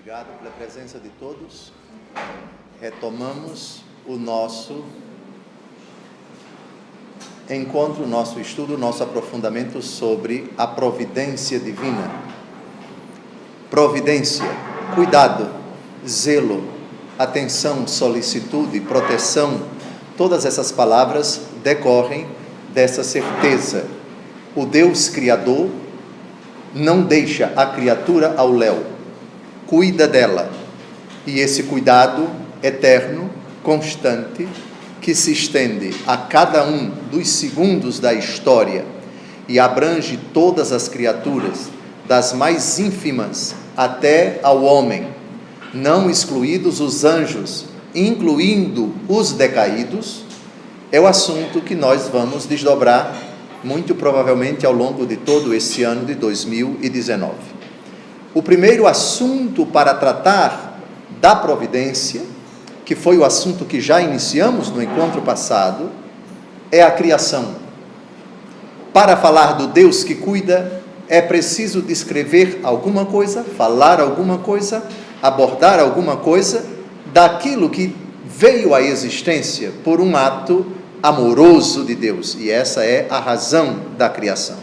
Obrigado pela presença de todos. Retomamos o nosso encontro, o nosso estudo, o nosso aprofundamento sobre a providência divina. Providência, cuidado, zelo, atenção, solicitude, proteção, todas essas palavras decorrem dessa certeza. O Deus Criador não deixa a criatura ao léu, cuida dela, e esse cuidado eterno, constante, que se estende a cada um dos segundos da história e abrange todas as criaturas, das mais ínfimas até ao homem, não excluídos os anjos, incluindo os decaídos, é o assunto que nós vamos desdobrar muito provavelmente ao longo de todo esse ano de 2019. O primeiro assunto para tratar da providência, que foi o assunto que já iniciamos no encontro passado, é a criação. Para falar do Deus que cuida, é preciso descrever alguma coisa, falar alguma coisa, abordar alguma coisa daquilo que veio à existência por um ato amoroso de Deus, e essa é a razão da criação.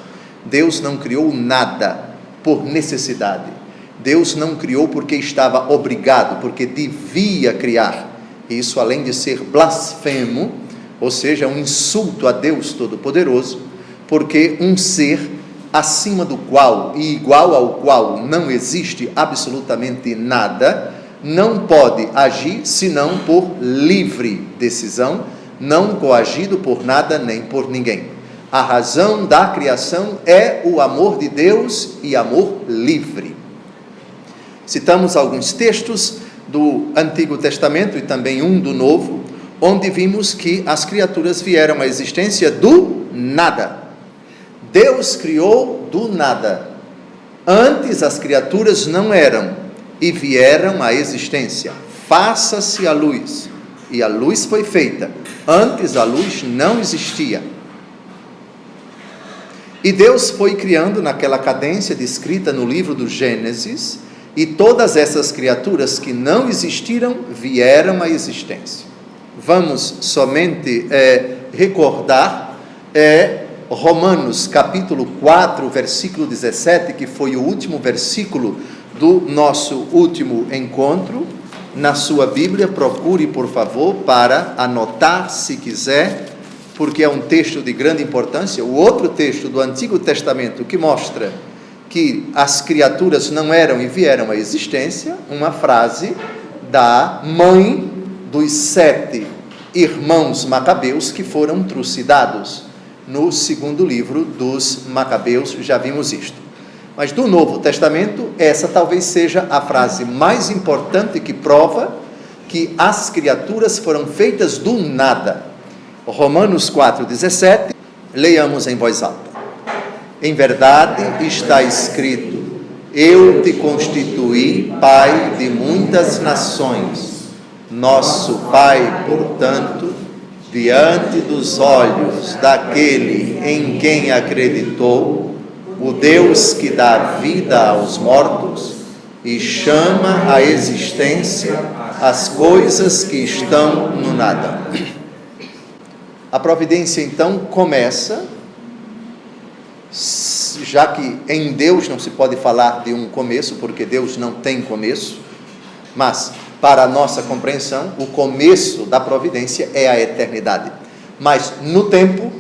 Deus não criou nada por necessidade. Deus não criou porque estava obrigado, porque devia criar. Isso, além de ser blasfemo, ou seja, um insulto a Deus Todo-Poderoso, porque um ser acima do qual e igual ao qual não existe absolutamente nada, não pode agir senão por livre decisão, não coagido por nada nem por ninguém. A razão da criação é o amor de Deus e amor livre. Citamos alguns textos do Antigo Testamento e também um do Novo, onde vimos que as criaturas vieram à existência do nada. Deus criou do nada. Antes as criaturas não eram e vieram à existência. Faça-se a luz. E a luz foi feita. Antes a luz não existia. E Deus foi criando naquela cadência descrita no livro do Gênesis, e todas essas criaturas que não existiram vieram à existência. Vamos somente recordar Romanos capítulo 4, versículo 17, que foi o último versículo do nosso último encontro. Na sua Bíblia, procure, por favor, para anotar, se quiser, porque é um texto de grande importância. O outro texto do Antigo Testamento que mostra que as criaturas não eram e vieram à existência, uma frase da mãe dos 7 irmãos macabeus que foram trucidados no segundo livro dos Macabeus, já vimos isto. Mas do Novo Testamento, essa talvez seja a frase mais importante que prova que as criaturas foram feitas do nada. Romanos 4,17, leiamos em voz alta. Em verdade está escrito: eu te constituí pai de muitas nações. Nosso Pai, portanto, diante dos olhos daquele em quem acreditou, o Deus que dá vida aos mortos e chama à existência as coisas que estão no nada. A providência então começa, já que em Deus não se pode falar de um começo, porque Deus não tem começo, mas para a nossa compreensão, o começo da providência é a eternidade. Mas no tempo,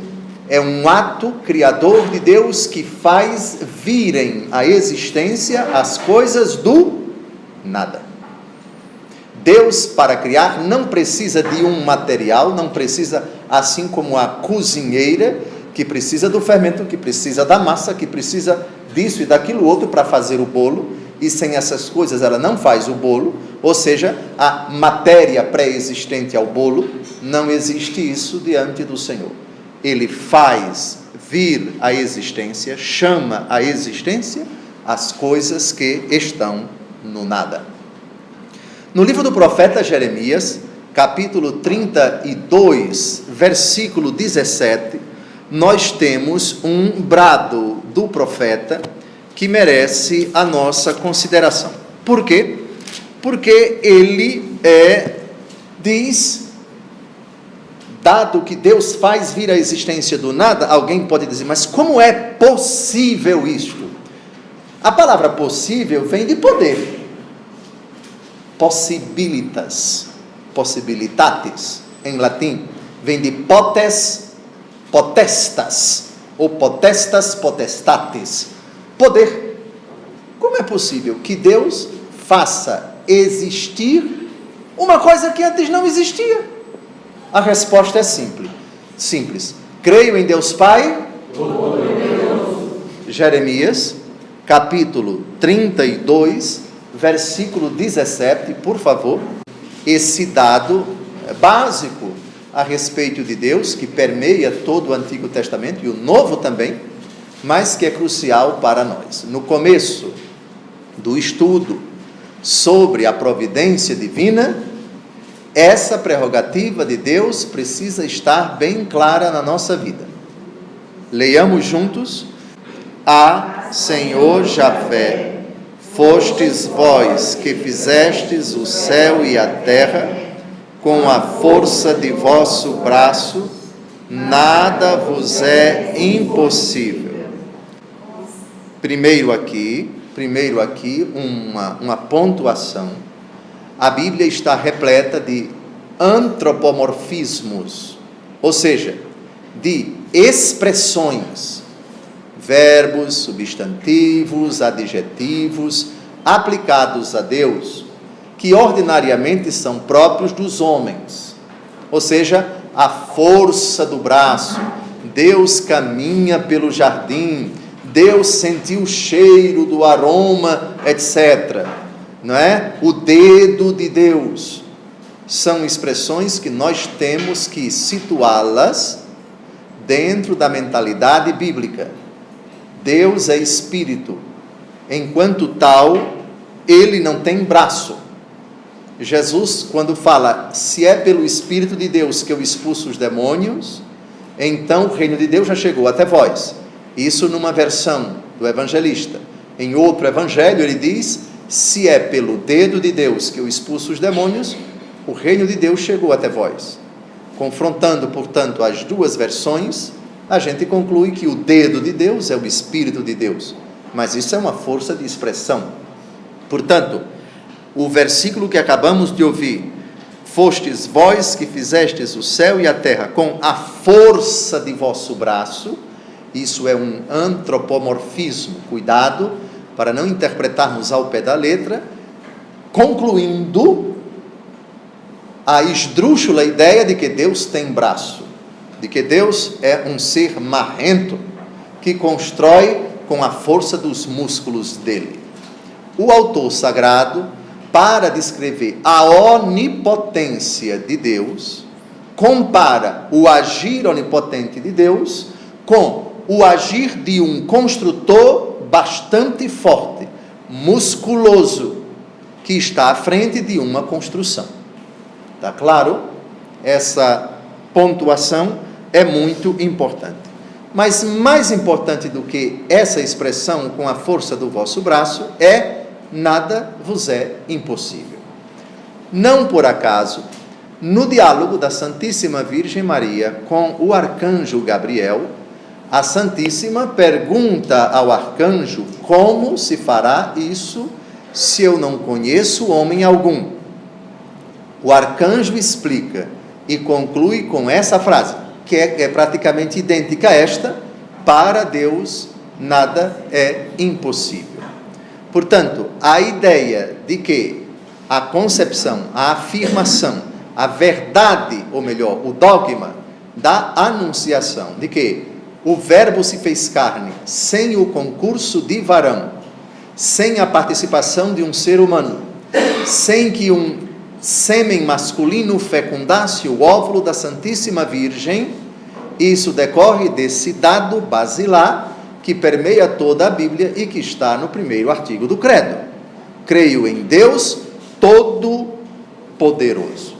é um ato criador de Deus que faz virem à existência as coisas do nada. Deus, para criar, não precisa de um material, não precisa, assim como a cozinheira, que precisa do fermento, que precisa da massa, que precisa disso e daquilo outro para fazer o bolo, e sem essas coisas ela não faz o bolo, ou seja, a matéria pré-existente ao bolo, não existe isso diante do Senhor. Ele faz vir à existência, chama à existência as coisas que estão no nada. No livro do profeta Jeremias, capítulo 32, versículo 17, nós temos um brado do profeta que merece a nossa consideração. Por quê? porque ele diz, dado que Deus faz vir à existência do nada, alguém pode dizer, mas como é possível isto? A palavra possível vem de poder. Possibilitas, possibilitatis, em latim, vem de potes, potestas, ou potestas, potestatis, poder. Como é possível que Deus faça existir uma coisa que antes não existia? A resposta é simples. Creio em Deus Pai, Jeremias, capítulo 32, versículo 17, por favor, esse dado básico a respeito de Deus, que permeia todo o Antigo Testamento e o Novo também, mas que é crucial para nós. No começo do estudo sobre a providência divina, essa prerrogativa de Deus precisa estar bem clara na nossa vida. Leiamos juntos: Ah, Senhor Javé, fostes vós que fizestes o céu e a terra, com a força de vosso braço, nada vos é impossível. Primeiro aqui, uma pontuação. A Bíblia está repleta de antropomorfismos, ou seja, de expressões, verbos, substantivos, adjetivos, aplicados a Deus, que ordinariamente são próprios dos homens, ou seja, a força do braço, Deus caminha pelo jardim, Deus sentiu o cheiro do aroma, etc., não é? O dedo de Deus. São expressões que nós temos que situá-las dentro da mentalidade bíblica. Deus é espírito, enquanto tal, ele não tem braço. Jesus, quando fala, se é pelo Espírito de Deus que eu expulso os demônios, então o reino de Deus já chegou até vós. Isso numa versão do evangelista. Em outro evangelho ele diz, se é pelo dedo de Deus que eu expulso os demônios, o reino de Deus chegou até vós. Confrontando, portanto, as duas versões, a gente conclui que o dedo de Deus é o Espírito de Deus, mas isso é uma força de expressão. Portanto, o versículo que acabamos de ouvir, fostes vós que fizestes o céu e a terra com a força de vosso braço, isso é um antropomorfismo, cuidado para não interpretarmos ao pé da letra, concluindo a esdrúxula ideia de que Deus tem braço, de que Deus é um ser marrento, que constrói com a força dos músculos dele. O autor sagrado, para descrever a onipotência de Deus, compara o agir onipotente de Deus com o agir de um construtor bastante forte, musculoso, que está à frente de uma construção. Está claro? Essa pontuação é muito importante. Mas mais importante do que essa expressão com a força do vosso braço é: nada vos é impossível. Não por acaso, no diálogo da Santíssima Virgem Maria com o arcanjo Gabriel, a Santíssima pergunta ao arcanjo: como se fará isso se eu não conheço homem algum? O arcanjo explica e conclui com essa frase, que é praticamente idêntica a esta: para Deus nada é impossível. Portanto, a ideia de que a concepção, a afirmação, a verdade, ou melhor, o dogma da anunciação de que o Verbo se fez carne sem o concurso de varão, sem a participação de um ser humano, sem que um sêmen masculino fecundasse o óvulo da Santíssima Virgem, isso decorre desse dado basilar que permeia toda a Bíblia e que está no primeiro artigo do credo. Creio em Deus Todo-Poderoso.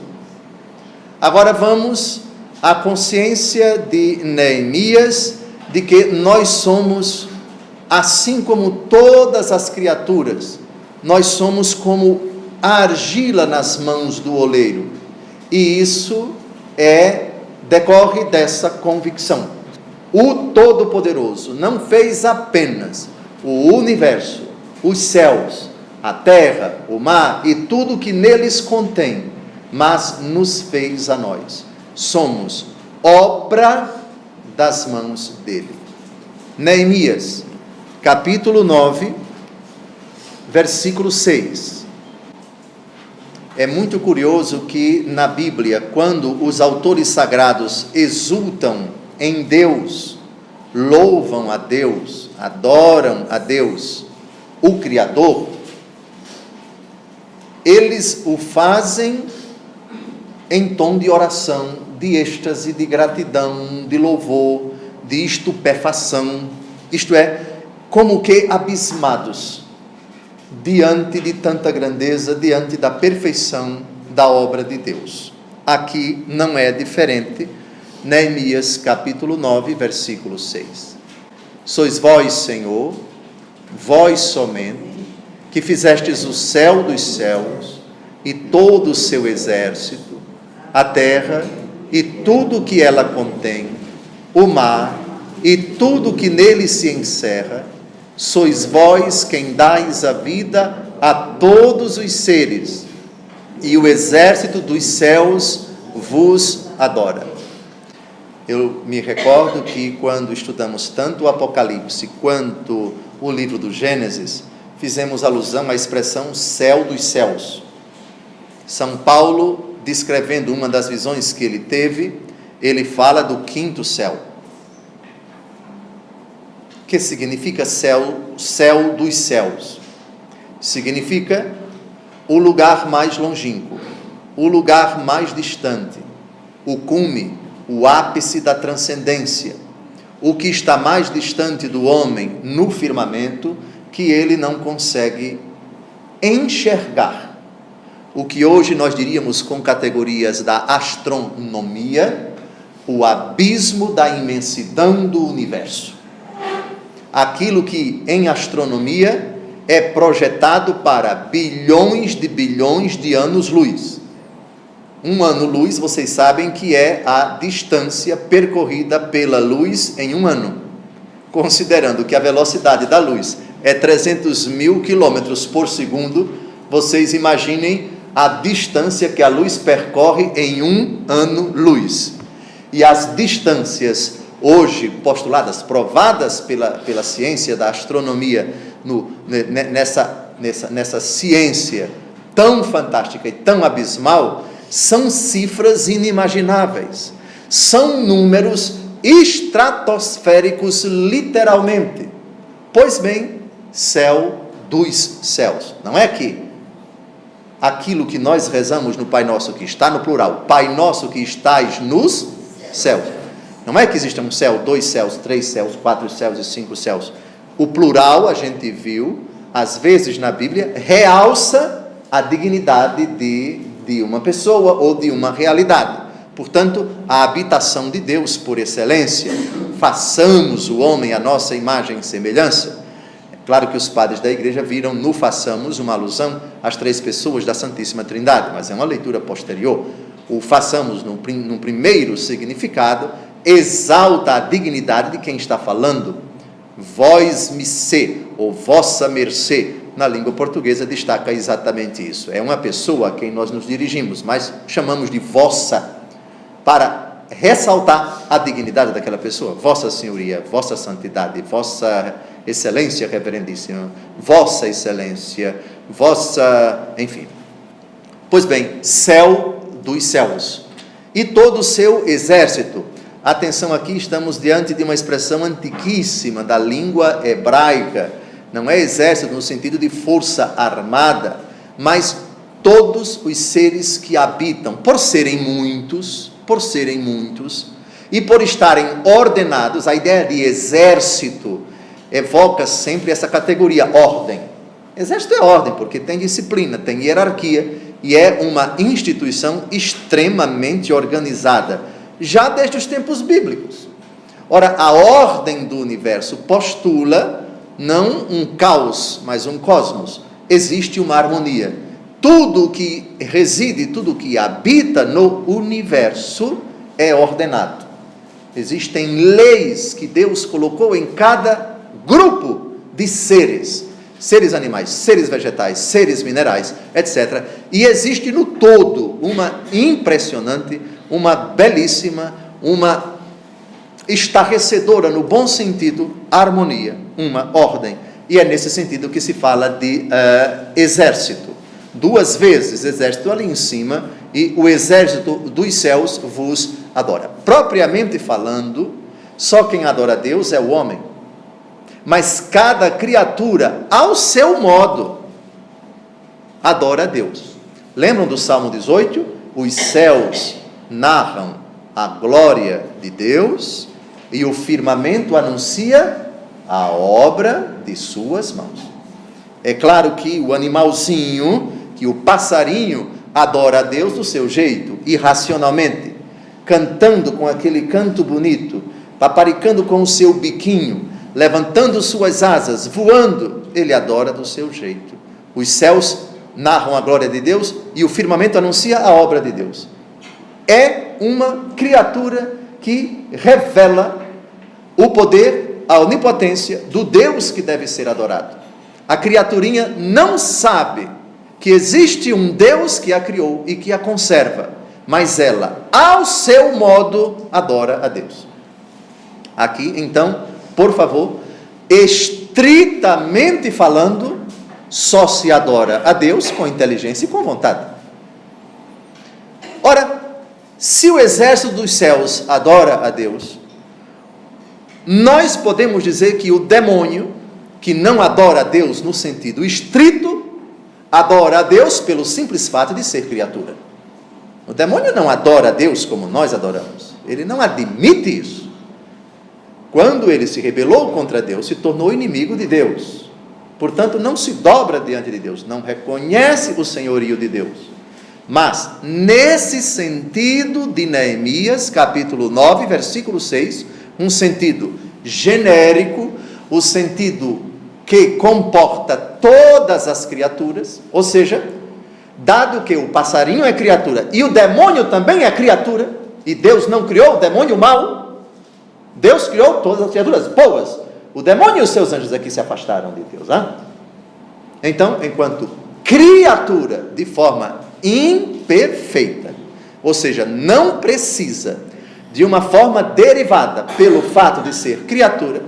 Agora vamos à consciência de Neemias de que nós somos, assim como todas as criaturas, nós somos como a argila nas mãos do oleiro. E isso decorre dessa convicção. O Todo-Poderoso não fez apenas o universo, os céus, a terra, o mar e tudo que neles contém, mas nos fez a nós. Somos obra das mãos dele. Neemias, capítulo 9, versículo 6. É muito curioso que na Bíblia, quando os autores sagrados exultam em Deus, louvam a Deus, adoram a Deus, o Criador, eles o fazem em tom de oração, de êxtase, de gratidão, de louvor, de estupefação, isto é, como que abismados diante de tanta grandeza, diante da perfeição da obra de Deus. Aqui não é diferente. Neemias capítulo 9, versículo 6. Sois vós, Senhor, vós somente, que fizestes o céu dos céus e todo o seu exército, a terra e tudo o que ela contém, o mar e tudo o que nele se encerra. Sois vós quem dais a vida a todos os seres, e o exército dos céus vos adora. Eu me recordo que quando estudamos tanto o Apocalipse quanto o livro do Gênesis, fizemos alusão à expressão céu dos céus. São Paulo, descrevendo uma das visões que ele teve, ele fala do quinto céu. Que significa céu dos céus? Significa o lugar mais longínquo, o lugar mais distante, o cume, o ápice da transcendência, o que está mais distante do homem no firmamento, que ele não consegue enxergar. O que hoje nós diríamos com categorias da astronomia, o abismo da imensidão do universo. Aquilo que em astronomia é projetado para bilhões de anos-luz. Um ano-luz, vocês sabem que é a distância percorrida pela luz em um ano. Considerando que a velocidade da luz é 300 mil quilômetros por segundo, vocês imaginem a distância que a luz percorre em um ano-luz. E as distâncias hoje postuladas, provadas pela ciência da astronomia, nessa ciência tão fantástica e tão abismal, são cifras inimagináveis, são números estratosféricos literalmente. Pois bem, céu dos céus, não é que aquilo que nós rezamos no Pai Nosso que está no plural, Pai Nosso que estás nos céus, não é que exista um céu, 2 céus, 3 céus, 4 céus e 5 céus. O plural, a gente viu, às vezes na Bíblia, realça a dignidade de uma pessoa ou de uma realidade. Portanto, a habitação de Deus por excelência, façamos o homem à nossa imagem e semelhança. É claro que os padres da igreja viram no façamos uma alusão às 3 pessoas da Santíssima Trindade, mas é uma leitura posterior. O façamos, num primeiro significado, exalta a dignidade de quem está falando. Vós me se, ou vossa mercê, na língua portuguesa destaca exatamente isso. É uma pessoa a quem nós nos dirigimos, mas chamamos de vossa, para ressaltar a dignidade daquela pessoa. Vossa senhoria, vossa santidade, vossa excelência reverendíssima, vossa excelência, enfim. Pois bem, céu dos céus e todo o seu exército. Atenção, aqui estamos diante de uma expressão antiquíssima da língua hebraica. Não é exército no sentido de força armada, mas todos os seres que habitam, por serem muitos, e por estarem ordenados. A ideia de exército evoca sempre essa categoria, ordem. Exército é ordem, porque tem disciplina, tem hierarquia, e é uma instituição extremamente organizada, já desde os tempos bíblicos. Ora, a ordem do universo postula não um caos, mas um cosmos. Existe uma harmonia. tudo que reside, tudo que habita no universo é ordenado. Existem leis que Deus colocou em cada grupo de seres. Seres animais, seres vegetais, seres minerais, etc. E existe no todo uma impressionante, uma belíssima, uma estarrecedora, no bom sentido, harmonia, uma ordem. E é nesse sentido que se fala de exército. 2 vezes exército ali em cima, e o exército dos céus vos adora. Propriamente falando, só quem adora a Deus é o homem. Mas cada criatura, ao seu modo, adora a Deus. Lembram do Salmo 18? Os céus narram a glória de Deus e o firmamento anuncia a obra de suas mãos. É claro que o animalzinho, que o passarinho, adora a Deus do seu jeito, irracionalmente, cantando com aquele canto bonito, paparicando com o seu biquinho, levantando suas asas, voando, ele adora do seu jeito. Os céus narram a glória de Deus e o firmamento anuncia a obra de Deus. É uma criatura que revela o poder, a onipotência do Deus que deve ser adorado. A criaturinha não sabe que existe um Deus que a criou e que a conserva, mas ela, ao seu modo, adora a Deus. Aqui, então, por favor, estritamente falando, só se adora a Deus com inteligência e com vontade. Ora, se o exército dos céus adora a Deus, nós podemos dizer que o demônio, que não adora a Deus no sentido estrito, adora a Deus pelo simples fato de ser criatura. O demônio não adora a Deus como nós adoramos. Ele não admite isso. Quando ele se rebelou contra Deus, se tornou inimigo de Deus. Portanto, não se dobra diante de Deus, não reconhece o senhorio de Deus. Mas, nesse sentido de Neemias, capítulo 9, versículo 6, um sentido genérico, o sentido que comporta todas as criaturas, ou seja, dado que o passarinho é criatura e o demônio também é criatura, e Deus não criou o demônio mau, Deus criou todas as criaturas boas. O demônio e os seus anjos aqui se afastaram de Deus. Então, enquanto criatura de forma imperfeita, ou seja, não precisa de uma forma derivada pelo fato de ser criatura,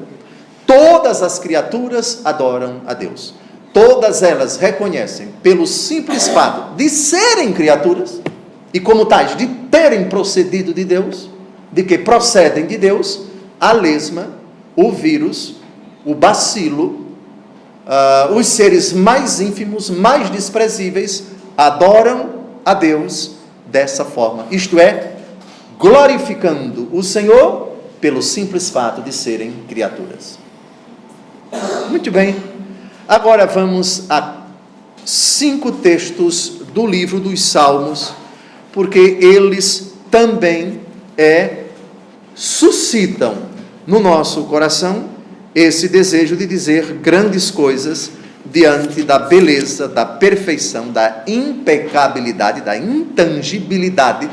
todas as criaturas adoram a Deus. Todas elas reconhecem, pelo simples fato de serem criaturas, e como tais, de terem procedido de Deus, de que procedem de Deus, a lesma, o vírus, o bacilo, os seres mais ínfimos, mais desprezíveis, adoram a Deus dessa forma. Isto é, glorificando o Senhor pelo simples fato de serem criaturas. Muito bem. Agora vamos a 5 textos do livro dos Salmos, porque eles também suscitam no nosso coração esse desejo de dizer grandes coisas diante da beleza, da perfeição, da impecabilidade, da intangibilidade,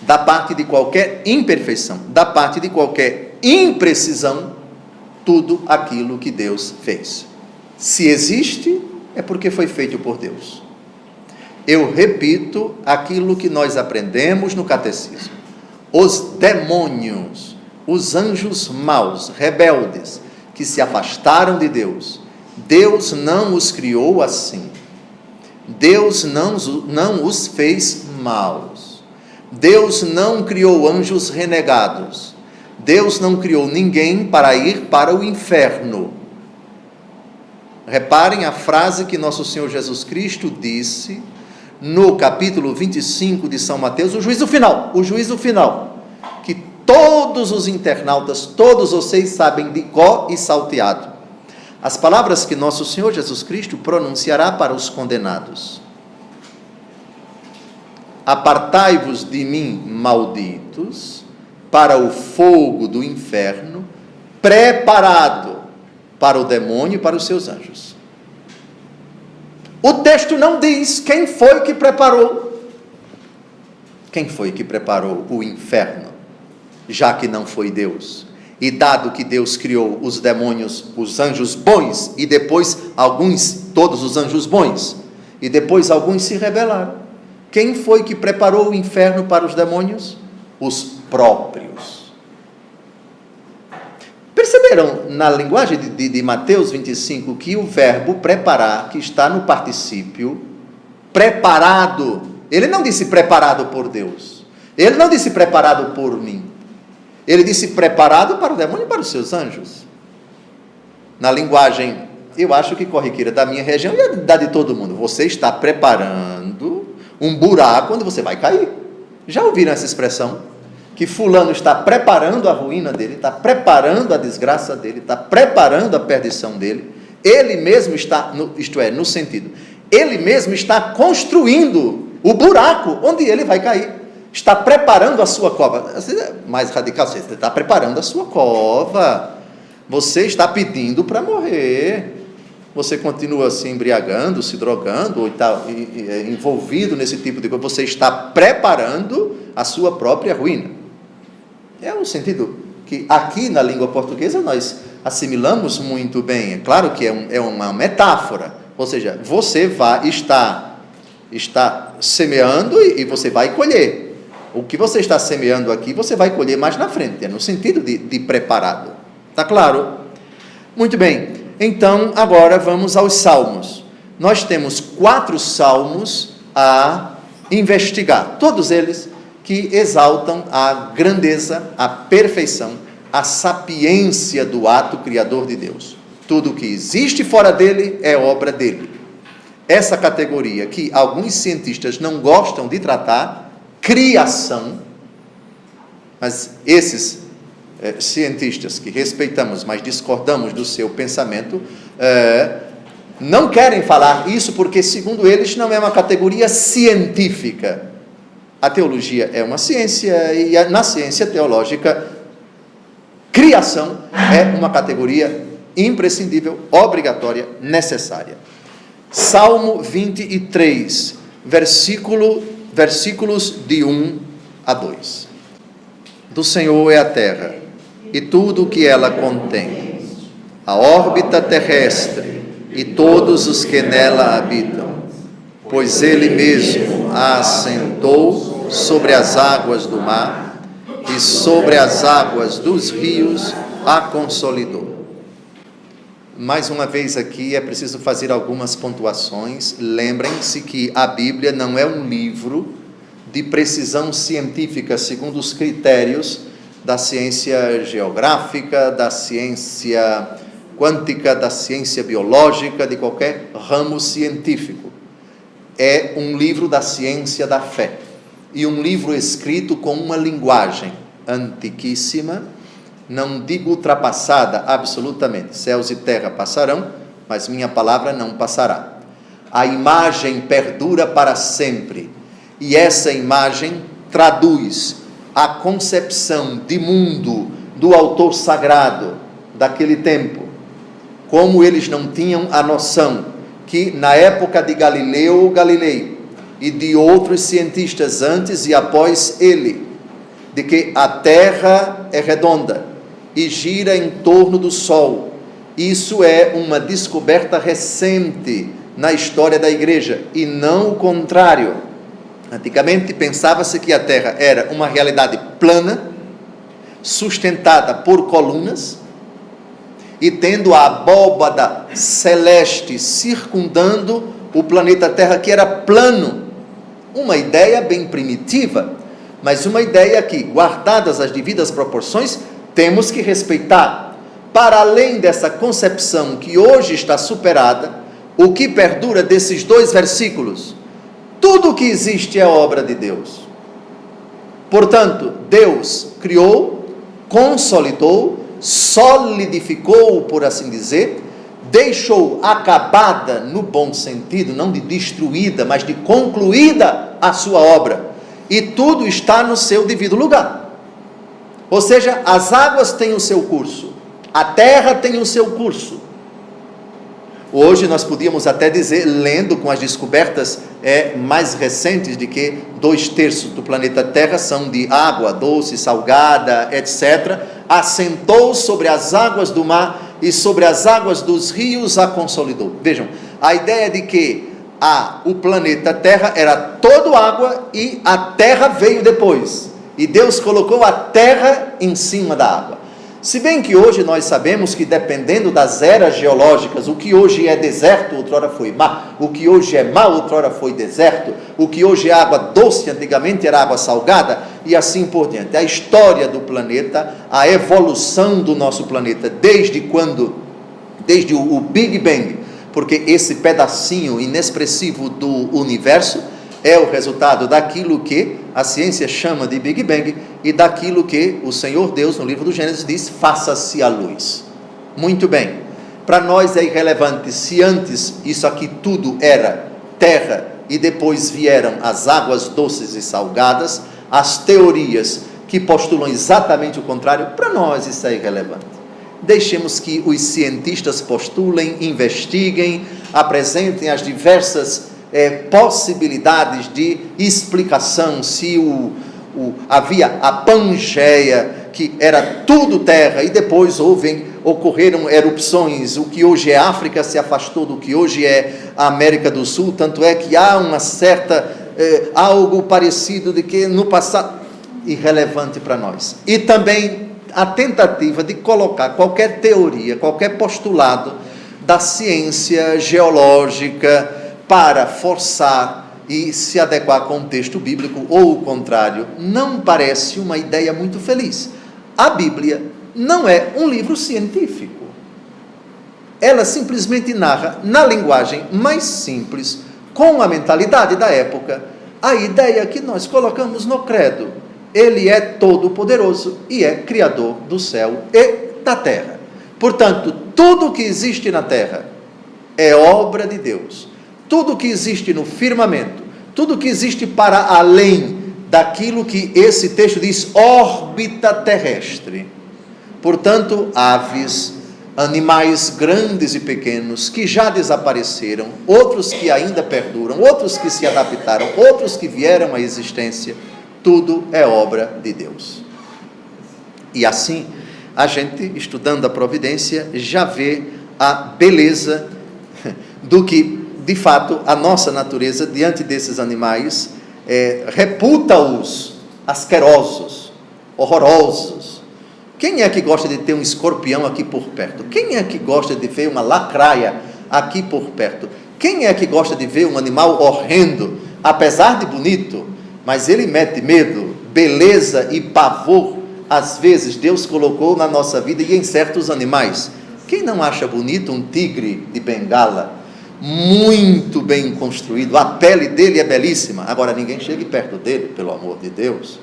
da parte de qualquer imperfeição, da parte de qualquer imprecisão, tudo aquilo que Deus fez. Se existe, é porque foi feito por Deus. Eu repito aquilo que nós aprendemos no catecismo. Os demônios, os anjos maus, rebeldes, que se afastaram de Deus, Deus não os criou assim. Deus não os fez maus. Deus não criou anjos renegados. Deus não criou ninguém para ir para o inferno. Reparem a frase que nosso Senhor Jesus Cristo disse no capítulo 25 de São Mateus, o juízo final, que todos os internautas, todos vocês sabem de có e salteado. As palavras que nosso Senhor Jesus Cristo pronunciará para os condenados: apartai-vos de mim, malditos, para o fogo do inferno, preparado para o demônio e para os seus anjos. O texto não diz quem foi que preparou. Quem foi que preparou o inferno? Já que não foi Deus. E dado que Deus criou os demônios, os anjos bons, e depois todos os anjos bons, e depois alguns se rebelaram. Quem foi que preparou o inferno para os demônios? Os próprios. Perceberam na linguagem de Mateus 25 que o verbo preparar, que está no particípio, preparado, ele não disse preparado por Deus, ele não disse preparado por mim, ele disse preparado para o demônio e para os seus anjos. Na linguagem, eu acho que corriqueira da minha região e da de todo mundo, você está preparando um buraco onde você vai cair. Já ouviram essa expressão? Que fulano está preparando a ruína dele, está preparando a desgraça dele, está preparando a perdição dele. Ele mesmo está, no sentido, ele mesmo está construindo o buraco onde ele vai cair. Está preparando a sua cova. Mais radical, você está preparando a sua cova. Você está pedindo para morrer. Você continua se embriagando, se drogando, ou está envolvido nesse tipo de coisa. Você está preparando a sua própria ruína. É um sentido que aqui na língua portuguesa nós assimilamos muito bem. É claro que é uma metáfora. Ou seja, você está semeando e você vai colher. O que você está semeando aqui, você vai colher mais na frente. É no sentido de preparado. Está claro? Muito bem. Então, agora vamos aos salmos. Nós temos 4 salmos a investigar. Todos eles que exaltam a grandeza, a perfeição, a sapiência do ato criador de Deus. Tudo que existe fora dele é obra dele. Essa categoria que alguns cientistas não gostam de tratar, criação, mas esses cientistas que respeitamos, mas discordamos do seu pensamento, não querem falar isso porque, segundo eles, não é uma categoria científica. A teologia é uma ciência e na ciência teológica, criação é uma categoria imprescindível, obrigatória, necessária. Salmo 23, versículos de 1 a 2. Do Senhor é a terra e tudo o que ela contém, a órbita terrestre e todos os que nela habitam, pois Ele mesmo a assentou sobre as águas do mar e sobre as águas dos rios a consolidou. Mais uma vez aqui é preciso fazer algumas pontuações. Lembrem-se que a Bíblia não é um livro de precisão científica segundo os critérios da ciência geográfica, da ciência quântica, da ciência biológica, de qualquer ramo científico. É um livro da ciência da fé e um livro escrito com uma linguagem antiquíssima, não digo ultrapassada absolutamente. Céus e terra passarão, mas minha palavra não passará. A imagem perdura para sempre, e essa imagem traduz a concepção de mundo do autor sagrado daquele tempo. Como eles não tinham a noção que na época de Galileu Galilei e de outros cientistas antes e após ele, de que a terra é redonda e gira em torno do sol. Isso é uma descoberta recente na história da igreja e não o contrário. Antigamente pensava-se que a terra era uma realidade plana, sustentada por colunas e tendo a abóbada celeste circundando o planeta Terra, que era plano. Uma ideia bem primitiva, mas uma ideia que, guardadas as devidas proporções, temos que respeitar. Para além dessa concepção que hoje está superada, o que perdura desses 2 versículos? Tudo o que existe é obra de Deus. Portanto, Deus criou, consolidou, solidificou, por assim dizer, deixou acabada, no bom sentido, não de destruída, mas de concluída a sua obra. E tudo está no seu devido lugar. Ou seja, as águas têm o seu curso, a terra tem o seu curso. Hoje nós podíamos até dizer, lendo com as descobertas mais recentes, de que 2/3 do planeta Terra são de água doce, salgada, etc. Assentou sobre as águas do mar e sobre as águas dos rios a consolidou. Vejam, a ideia de que o planeta Terra era todo água e a terra veio depois. E Deus colocou a terra em cima da água. Se bem que hoje nós sabemos que, dependendo das eras geológicas, o que hoje é deserto, outrora foi mar, o que hoje é mar, outrora foi deserto, o que hoje é água doce, antigamente era água salgada, e assim por diante. A história do planeta, a evolução do nosso planeta, desde o Big Bang, porque esse pedacinho inexpressivo do universo é o resultado daquilo que a ciência chama de Big Bang e daquilo que o Senhor Deus, no livro do Gênesis, diz: faça-se a luz. Muito bem, para nós é irrelevante se antes isso aqui tudo era terra e depois vieram as águas doces e salgadas. As teorias que postulam exatamente o contrário, para nós isso é irrelevante. Deixemos que os cientistas postulem, investiguem, apresentem as diversas possibilidades de explicação. Se havia a Pangeia, que era tudo terra, e depois ocorreram erupções, o que hoje é África se afastou do que hoje é a América do Sul, tanto é que há uma certa, algo parecido de que no passado, irrelevante para nós. E também a tentativa de colocar qualquer teoria, qualquer postulado da ciência geológica para forçar e se adequar ao contexto bíblico, ou o contrário, não parece uma ideia muito feliz. A Bíblia não é um livro científico. Ela simplesmente narra, na linguagem mais simples, com a mentalidade da época, a ideia que nós colocamos no credo: Ele é todo-poderoso e é criador do céu e da terra. Portanto, tudo que existe na terra é obra de Deus. Tudo que existe no firmamento, tudo que existe para além daquilo que esse texto diz, órbita terrestre. Portanto, aves, animais grandes e pequenos que já desapareceram, outros que ainda perduram, outros que se adaptaram, outros que vieram à existência, tudo é obra de Deus. E assim, a gente, estudando a providência, já vê a beleza do que, de fato, a nossa natureza, diante desses animais, reputa-os asquerosos, horrorosos. Quem é que gosta de ter um escorpião aqui por perto? Quem é que gosta de ver uma lacraia aqui por perto? Quem é que gosta de ver um animal horrendo, apesar de bonito, mas ele mete medo, beleza e pavor? Às vezes Deus colocou na nossa vida e em certos animais. Quem não acha bonito um tigre de Bengala? Muito bem construído, a pele dele é belíssima, agora ninguém chegue perto dele, pelo amor de Deus.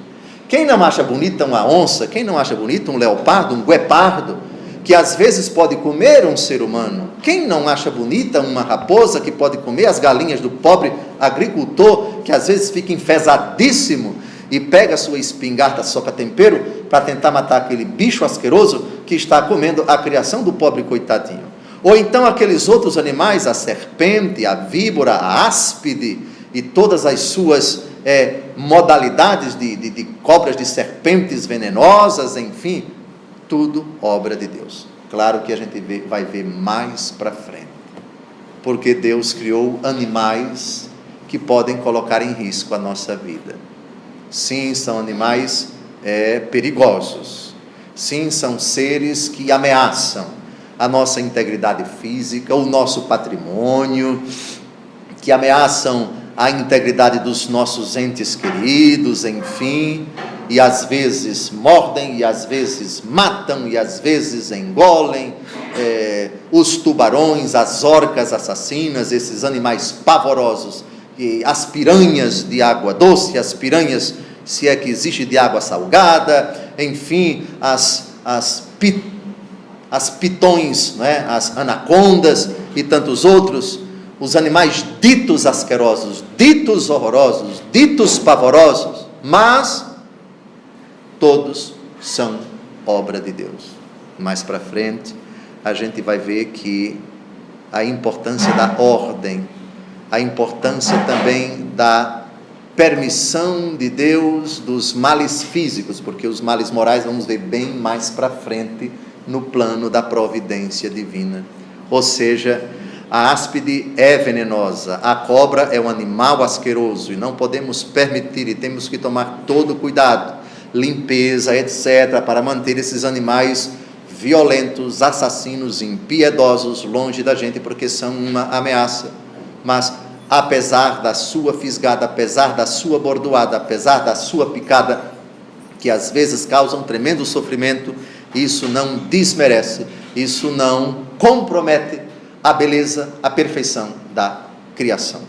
Quem não acha bonita uma onça? Quem não acha bonito um leopardo, um guepardo, que às vezes pode comer um ser humano? Quem não acha bonita uma raposa que pode comer as galinhas do pobre agricultor, que às vezes fica enfesadíssimo e pega a sua espingarda, soca tempero, para tentar matar aquele bicho asqueroso que está comendo a criação do pobre coitadinho? Ou então aqueles outros animais, a serpente, a víbora, a áspide e todas as suas modalidades de cobras, de serpentes venenosas, enfim, tudo obra de Deus. Claro que a gente vai ver mais para frente, porque Deus criou animais que podem colocar em risco a nossa vida. Sim, são animais perigosos. Sim, são seres que ameaçam a nossa integridade física, o nosso patrimônio, que ameaçam a integridade dos nossos entes queridos, enfim, e às vezes mordem, e às vezes matam, e às vezes engolem, os tubarões, as orcas assassinas, esses animais pavorosos, e as piranhas de água doce, as piranhas, se é que existe, de água salgada, enfim, as pitões, não é? As anacondas e tantos outros, os animais ditos asquerosos, ditos horrorosos, ditos pavorosos, mas todos são obra de Deus. Mais para frente, a gente vai ver que a importância da ordem, a importância também da permissão de Deus dos males físicos, porque os males morais vamos ver bem mais para frente no plano da providência divina. Ou seja, a áspide é venenosa, a cobra é um animal asqueroso e não podemos permitir, e temos que tomar todo cuidado, limpeza, etc., para manter esses animais violentos, assassinos, impiedosos longe da gente, porque são uma ameaça. Mas apesar da sua fisgada, apesar da sua bordoada, apesar da sua picada, que às vezes causam tremendo sofrimento, isso não desmerece, isso não compromete a beleza, a perfeição da criação.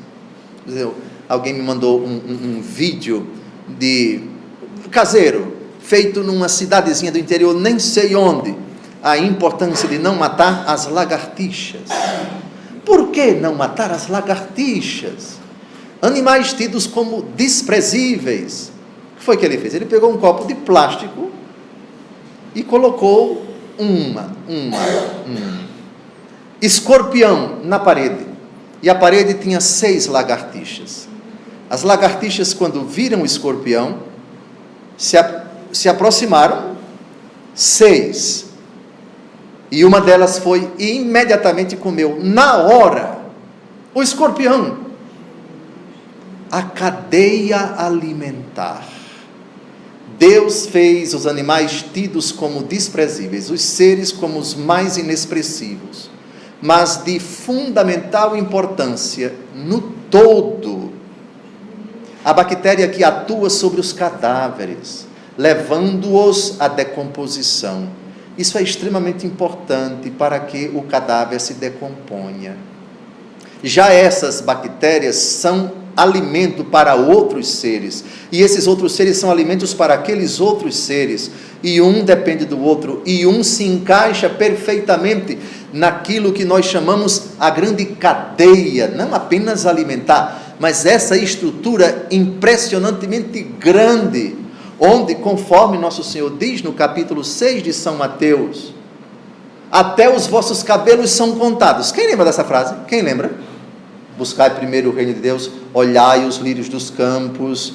Alguém me mandou um vídeo de caseiro, feito numa cidadezinha do interior, nem sei onde, a importância de não matar as lagartixas. Por que não matar as lagartixas? Animais tidos como desprezíveis. O que foi que ele fez? Ele pegou um copo de plástico e colocou um escorpião na parede. E a parede tinha 6 lagartixas. As lagartixas, quando viram o escorpião, se aproximaram, 6. E uma delas foi e imediatamente comeu, na hora, o escorpião. A cadeia alimentar. Deus fez os animais tidos como desprezíveis, os seres como os mais inexpressivos, mas de fundamental importância no todo. A bactéria que atua sobre os cadáveres, levando-os à decomposição. Isso é extremamente importante para que o cadáver se decomponha. Já essas bactérias são alimento para outros seres, e esses outros seres são alimentos para aqueles outros seres, e um depende do outro, e um se encaixa perfeitamente naquilo que nós chamamos a grande cadeia, não apenas alimentar, mas essa estrutura impressionantemente grande, onde, conforme nosso Senhor diz no capítulo 6 de São Mateus, até os vossos cabelos são contados. Quem lembra dessa frase? Quem lembra? Buscai primeiro o reino de Deus, olhai os lírios dos campos,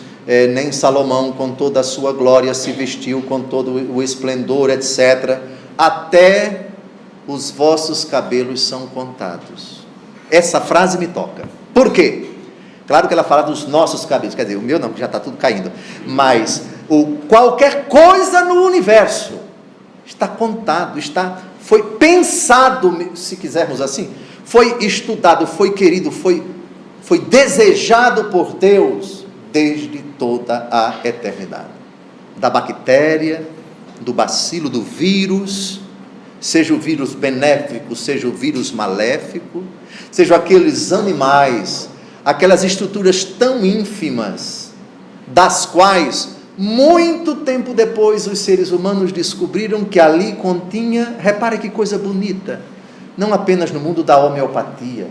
nem Salomão com toda a sua glória se vestiu com todo o esplendor, etc. Até os vossos cabelos são contados. Essa frase me toca. Por quê? Claro que ela fala dos nossos cabelos, quer dizer, o meu não, já está tudo caindo, mas qualquer coisa no universo está contado, foi pensado, se quisermos assim, foi estudado, foi querido, foi desejado por Deus desde toda a eternidade. Da bactéria, do bacilo, do vírus, seja o vírus benéfico, seja o vírus maléfico, sejam aqueles animais, aquelas estruturas tão ínfimas, das quais, muito tempo depois, os seres humanos descobriram que ali continha, repare que coisa bonita, não apenas no mundo da homeopatia,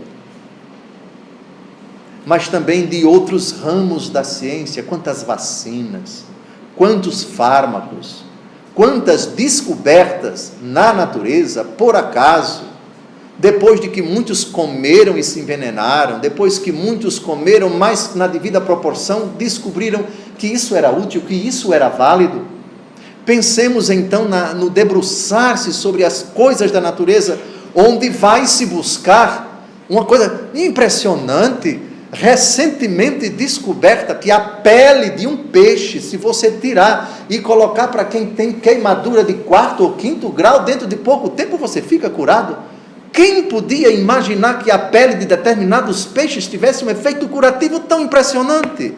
mas também de outros ramos da ciência, quantas vacinas, quantos fármacos, quantas descobertas na natureza, por acaso, depois de que muitos comeram e se envenenaram, depois que muitos comeram, mas na devida proporção, descobriram que isso era útil, que isso era válido. Pensemos então no debruçar-se sobre as coisas da natureza, onde vai se buscar uma coisa impressionante, recentemente descoberta, que a pele de um peixe, se você tirar e colocar para quem tem queimadura de 4º ou 5º grau, dentro de pouco tempo você fica curado. Quem podia imaginar que a pele de determinados peixes tivesse um efeito curativo tão impressionante?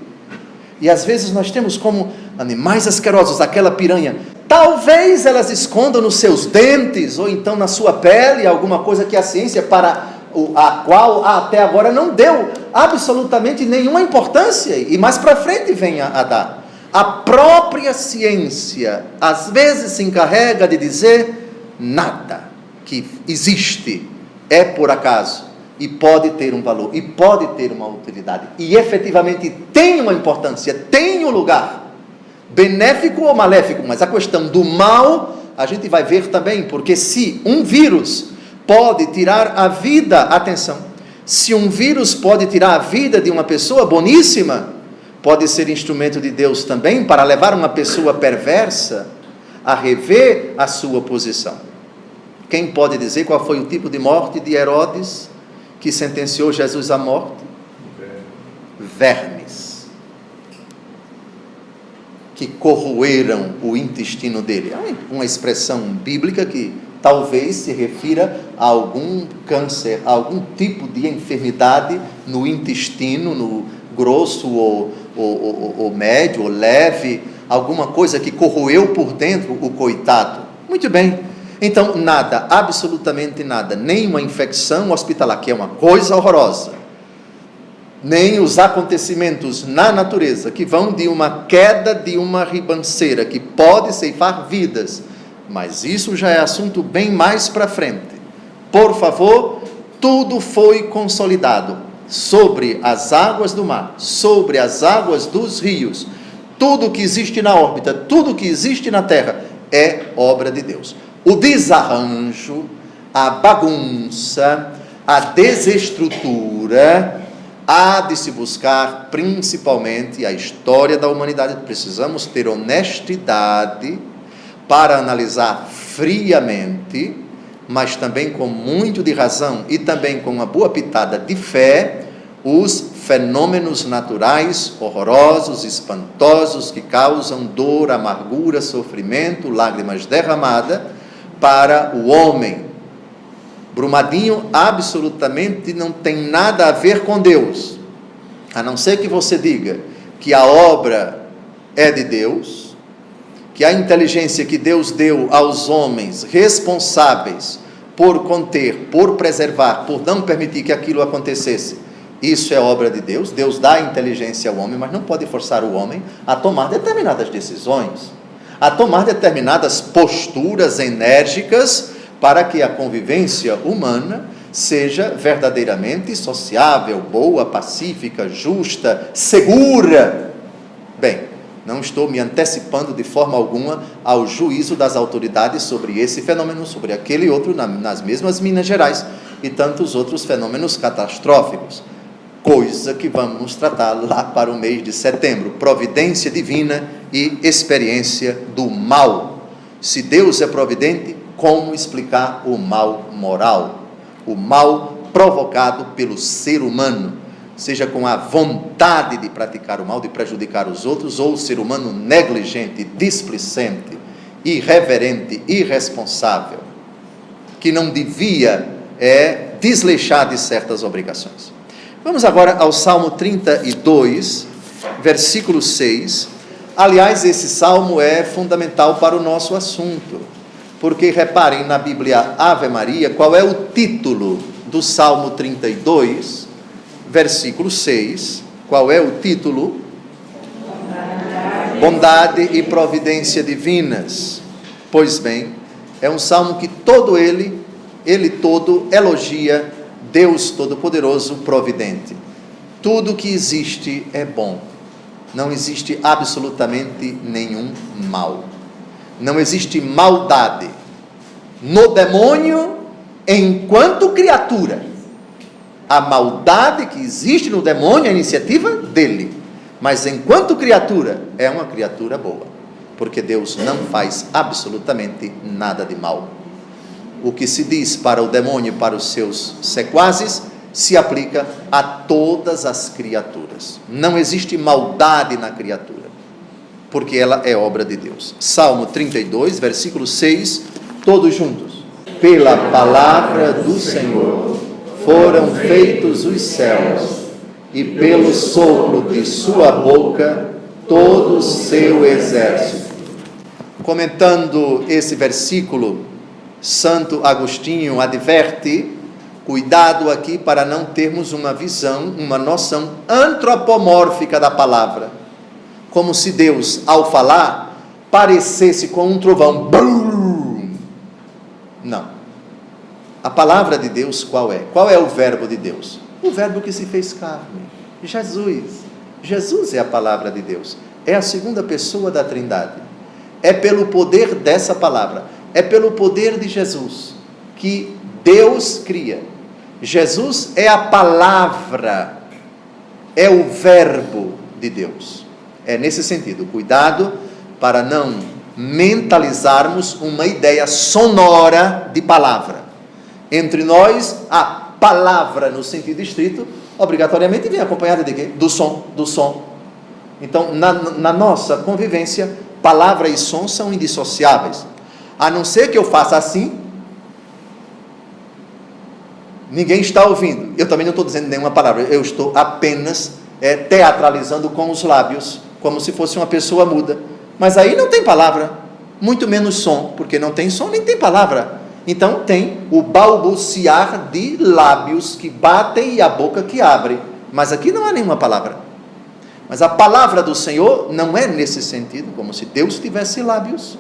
E às vezes nós temos como animais asquerosos, aquela piranha, talvez elas escondam nos seus dentes, ou então na sua pele, alguma coisa que a ciência, para a qual até agora não deu absolutamente nenhuma importância, e mais para frente vem a dar. A própria ciência, às vezes, se encarrega de dizer, nada que existe é por acaso, e pode ter um valor, e pode ter uma utilidade, e efetivamente tem uma importância, tem um lugar, benéfico ou maléfico, mas a questão do mal, a gente vai ver também, porque se um vírus pode tirar a vida, atenção, se um vírus pode tirar a vida de uma pessoa boníssima, pode ser instrumento de Deus também para levar uma pessoa perversa a rever a sua posição. Quem pode dizer qual foi o tipo de morte de Herodes que sentenciou Jesus à morte? Vermes que corroeram o intestino dele. É uma expressão bíblica que talvez se refira a algum câncer, a algum tipo de enfermidade no intestino, no grosso ou médio ou leve, alguma coisa que corroeu por dentro o coitado. Muito bem. Então, nada, absolutamente nada, nem uma infecção hospitalar, que é uma coisa horrorosa, nem os acontecimentos na natureza, que vão de uma queda de uma ribanceira, que pode ceifar vidas, mas isso já é assunto bem mais para frente. Por favor, tudo foi consolidado sobre as águas do mar, sobre as águas dos rios, tudo que existe na órbita, tudo que existe na terra, é obra de Deus. O desarranjo, a bagunça, a desestrutura, há de se buscar principalmente a história da humanidade. Precisamos ter honestidade para analisar friamente, mas também com muito de razão e também com uma boa pitada de fé, os fenômenos naturais horrorosos, espantosos, que causam dor, amargura, sofrimento, lágrimas derramadas para o homem. Brumadinho absolutamente não tem nada a ver com Deus, a não ser que você diga que a obra é de Deus, que a inteligência que Deus deu aos homens responsáveis por conter, por preservar, por não permitir que aquilo acontecesse, isso é obra de Deus. Deus dá inteligência ao homem, mas não pode forçar o homem a tomar determinadas decisões, a tomar determinadas posturas enérgicas para que a convivência humana seja verdadeiramente sociável, boa, pacífica, justa, segura. Bem, não estou me antecipando de forma alguma ao juízo das autoridades sobre esse fenômeno, sobre aquele outro, nas mesmas Minas Gerais e tantos outros fenômenos catastróficos. Coisa que vamos tratar lá para o mês de setembro. Providência divina e experiência do mal. Se Deus é providente, como explicar o mal moral? O mal provocado pelo ser humano, seja com a vontade de praticar o mal, de prejudicar os outros, ou o ser humano negligente, displicente, irreverente, irresponsável, que não devia desleixar de certas obrigações. Vamos agora ao Salmo 32, versículo 6. Aliás, esse salmo é fundamental para o nosso assunto, porque reparem na Bíblia Ave Maria, qual é o título do Salmo 32, versículo 6, qual é o título? Bondade e providência divinas. Pois bem, é um salmo que todo ele todo elogia Deus Todo-Poderoso Providente. Tudo que existe é bom, não existe absolutamente nenhum mal, não existe maldade no demônio enquanto criatura. A maldade que existe no demônio é a iniciativa dele, mas enquanto criatura, é uma criatura boa, porque Deus não faz absolutamente nada de mal. O que se diz para o demônio e para os seus sequazes, se aplica a todas as criaturas. Não existe maldade na criatura, porque ela é obra de Deus. Salmo 32, versículo 6, todos juntos. Pela palavra do Senhor foram feitos os céus, e pelo sopro de sua boca todo o seu exército. Comentando esse versículo, Santo Agostinho adverte: cuidado aqui para não termos uma visão, uma noção antropomórfica da palavra, como se Deus, ao falar, parecesse com um trovão. Bum! Não. A palavra de Deus qual é? Qual é o verbo de Deus? O verbo que se fez carne, Jesus. Jesus é a palavra de Deus, é a segunda pessoa da Trindade. É pelo poder dessa palavra, é pelo poder de Jesus, que Deus cria. Jesus é a palavra, é o verbo de Deus. É nesse sentido, cuidado para não mentalizarmos uma ideia sonora de palavra. Entre nós, a palavra no sentido estrito, obrigatoriamente vem acompanhada de quê? Do som. Então, na nossa convivência, palavra e som são indissociáveis. A não ser que eu faça assim, ninguém está ouvindo. Eu também não estou dizendo nenhuma palavra, eu estou apenas teatralizando com os lábios, como se fosse uma pessoa muda. Mas aí não tem palavra, muito menos som, porque não tem som nem tem palavra. Então tem o balbuciar de lábios que batem e a boca que abre, mas aqui não há nenhuma palavra. Mas a palavra do Senhor não é nesse sentido, como se Deus tivesse lábios.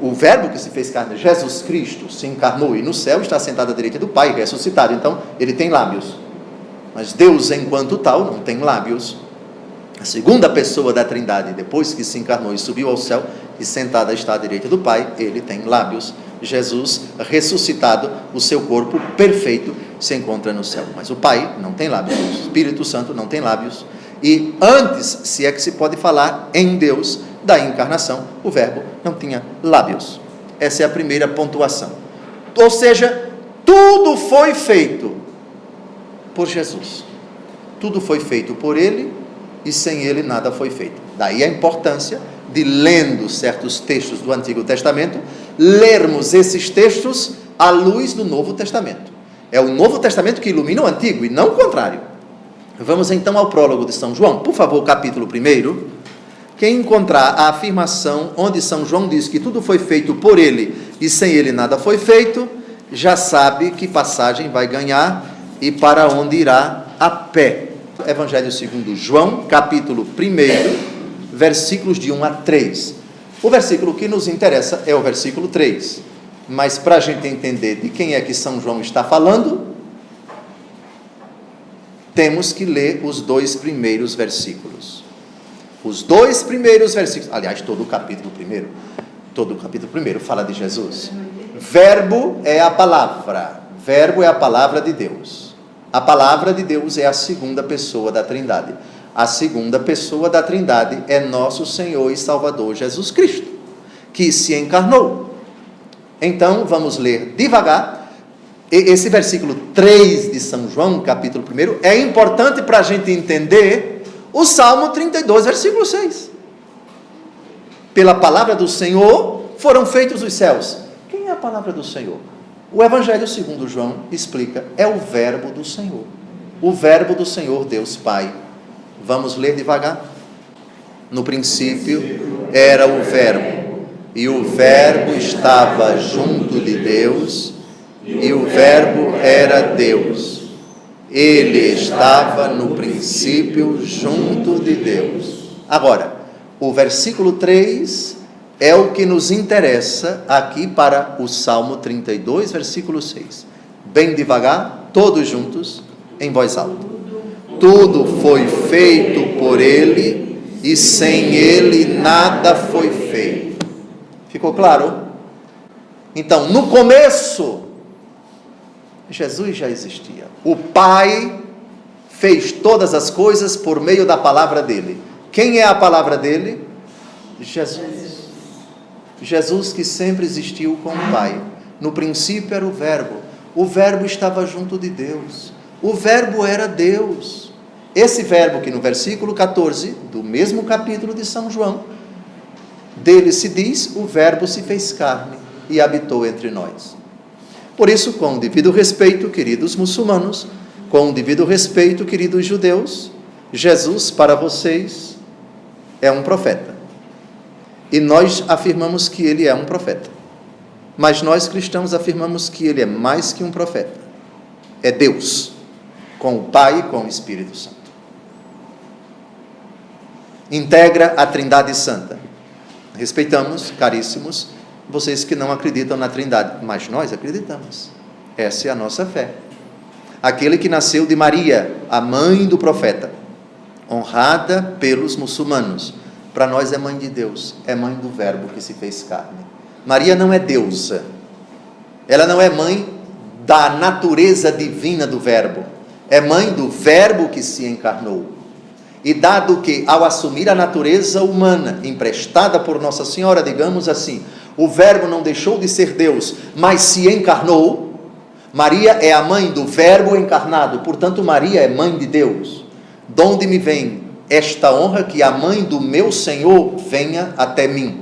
O verbo que se fez carne, Jesus Cristo, se encarnou e no céu está sentado à direita do Pai, ressuscitado. Então ele tem lábios, mas Deus enquanto tal não tem lábios. A segunda pessoa da Trindade, depois que se encarnou e subiu ao céu e sentada está à direita do Pai, ele tem lábios. Jesus ressuscitado, o seu corpo perfeito se encontra no céu, mas o Pai não tem lábios, o Espírito Santo não tem lábios. E antes, se é que se pode falar em Deus, da encarnação, o verbo não tinha lábios. Essa é a primeira pontuação. Ou seja, tudo foi feito por Jesus. Tudo foi feito por ele e sem ele nada foi feito. Daí a importância de, lendo certos textos do Antigo Testamento, lermos esses textos à luz do Novo Testamento. É o Novo Testamento que ilumina o Antigo e não o contrário. Vamos então ao prólogo de São João, por favor, capítulo 1. Quem encontrar a afirmação onde São João diz que tudo foi feito por ele e sem ele nada foi feito, já sabe que passagem vai ganhar e para onde irá a pé. Evangelho segundo João, capítulo 1, versículos de 1 a 3. O versículo que nos interessa é o versículo 3, mas para a gente entender de quem é que São João está falando, temos que ler os 2 primeiros versículos. Os 2 primeiros versículos, aliás, todo o capítulo 1 fala de Jesus. Verbo é a palavra de Deus. A palavra de Deus é a segunda pessoa da Trindade. A segunda pessoa da Trindade é nosso Senhor e Salvador Jesus Cristo, que se encarnou. Então, vamos ler devagar. Esse versículo 3 de São João, capítulo 1, é importante para a gente entender o Salmo 32, versículo 6. Pela palavra do Senhor foram feitos os céus. Quem é a palavra do Senhor? O Evangelho segundo João explica, é o verbo do Senhor. O verbo do Senhor, Deus Pai. Vamos ler devagar. No princípio era o verbo, e o verbo estava junto de Deus, e o verbo era Deus. Ele estava no princípio junto de Deus. Agora, o versículo 3 é o que nos interessa aqui para o Salmo 32, versículo 6. Bem devagar, todos juntos, em voz alta. Tudo foi feito por ele, e sem ele nada foi feito. Ficou claro? Então, no começo, Jesus já existia. O Pai fez todas as coisas por meio da palavra dele. Quem é a palavra dele? Jesus. Jesus que sempre existiu com o Pai. No princípio era o verbo. O verbo estava junto de Deus. O verbo era Deus. Esse verbo que no versículo 14, do mesmo capítulo de São João, dele se diz, o verbo se fez carne e habitou entre nós. Por isso, com o devido respeito, queridos muçulmanos, com o devido respeito, queridos judeus, Jesus para vocês é um profeta. E nós afirmamos que ele é um profeta. Mas nós cristãos afirmamos que ele é mais que um profeta. É Deus, com o Pai e com o Espírito Santo. Integra a Trindade Santa. Respeitamos, caríssimos, vocês que não acreditam na Trindade, mas nós acreditamos. Essa é a nossa fé. Aquele que nasceu de Maria, a mãe do profeta, honrada pelos muçulmanos, para nós é mãe de Deus, é mãe do verbo que se fez carne. Maria não é deusa, ela não é mãe da natureza divina do Verbo, é mãe do Verbo que se encarnou. E dado que, ao assumir a natureza humana, emprestada por Nossa Senhora, digamos assim, o Verbo não deixou de ser Deus, mas se encarnou, Maria é a mãe do Verbo encarnado, portanto Maria é mãe de Deus. Donde me vem esta honra que a mãe do meu Senhor venha até mim?